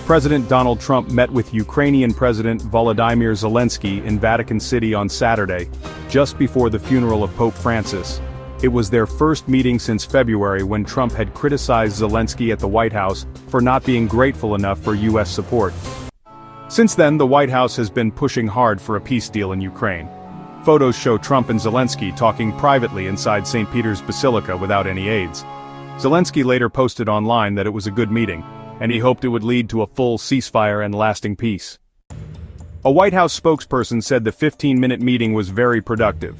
President Donald Trump met with Ukrainian President Volodymyr Zelensky in Vatican City on Saturday, just before the funeral of Pope Francis. It was their first meeting since February when Trump had criticized Zelensky at the White House for not being grateful enough for U.S. support. Since then, the White House has been pushing hard for a peace deal in Ukraine. Photos show Trump and Zelensky talking privately inside St. Peter's Basilica without any aides. Zelensky later posted online that it was a good meeting, and he hoped it would lead to a full ceasefire and lasting peace. A White House spokesperson said the 15-minute meeting was very productive.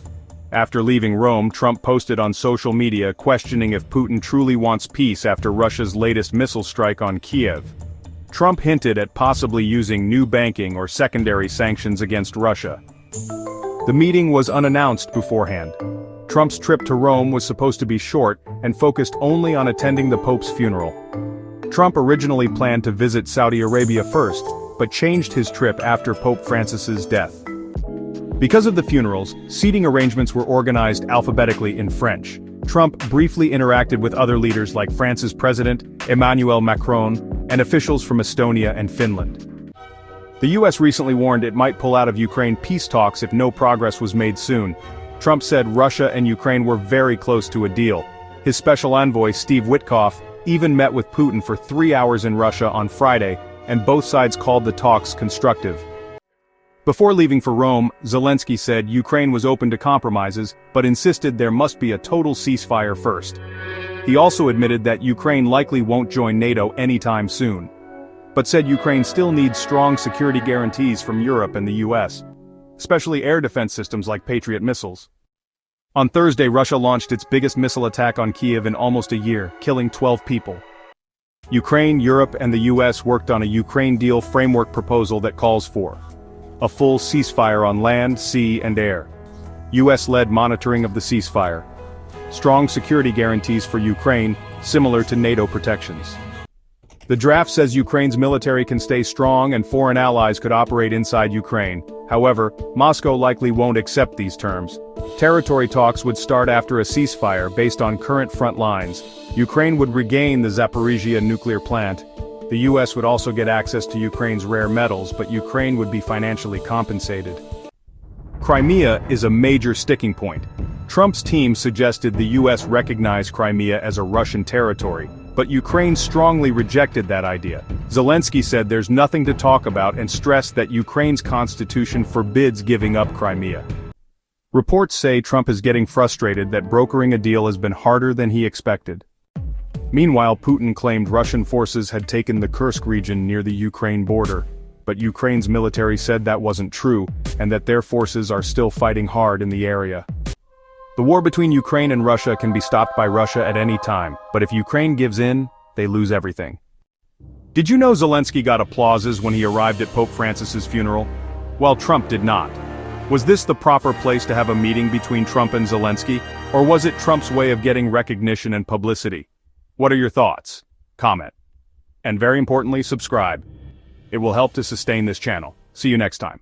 After leaving Rome, Trump posted on social media questioning if Putin truly wants peace after Russia's latest missile strike on Kyiv. Trump hinted at possibly using new banking or secondary sanctions against Russia. The meeting was unannounced beforehand. Trump's trip to Rome was supposed to be short and focused only on attending the Pope's funeral. Trump originally planned to visit Saudi Arabia first, but changed his trip after Pope Francis's death. Because of the funerals, seating arrangements were organized alphabetically in French. Trump briefly interacted with other leaders like France's President, Emmanuel Macron, and officials from Estonia and Finland. The U.S. recently warned it might pull out of Ukraine peace talks if no progress was made soon. Trump said Russia and Ukraine were very close to a deal. His special envoy, Steve Witkoff, even met with Putin for 3 hours in Russia on Friday, and both sides called the talks constructive. Before leaving for Rome, Zelensky said Ukraine was open to compromises, but insisted there must be a total ceasefire first. He also admitted that Ukraine likely won't join NATO anytime soon, but said Ukraine still needs strong security guarantees from Europe and the US, especially air defense systems like Patriot missiles. On Thursday, Russia launched its biggest missile attack on Kyiv in almost a year, killing 12 people. Ukraine, Europe, and the US worked on a Ukraine deal framework proposal that calls for a full ceasefire on land, sea, and air, US-led monitoring of the ceasefire, strong security guarantees for Ukraine, similar to NATO protections. The draft says Ukraine's military can stay strong and foreign allies could operate inside Ukraine. However, Moscow likely won't accept these terms. Territory talks would start after a ceasefire based on current front lines. Ukraine would regain the Zaporizhzhia nuclear plant. The US would also get access to Ukraine's rare metals, but Ukraine would be financially compensated. Crimea is a major sticking point. Trump's team suggested the US recognize Crimea as a Russian territory, but Ukraine strongly rejected that idea. Zelensky said there's nothing to talk about and stressed that Ukraine's constitution forbids giving up Crimea. Reports say Trump is getting frustrated that brokering a deal has been harder than he expected. Meanwhile, Putin claimed Russian forces had taken the Kursk region near the Ukraine border, but Ukraine's military said that wasn't true, and that their forces are still fighting hard in the area. The war between Ukraine and Russia can be stopped by Russia at any time, but if Ukraine gives in, they lose everything. Did you know Zelensky got applauses when he arrived at Pope Francis's funeral? While Trump did not. Was this the proper place to have a meeting between Trump and Zelensky, or was it Trump's way of getting recognition and publicity? What are your thoughts? Comment. And very importantly, subscribe. It will help to sustain this channel. See you next time.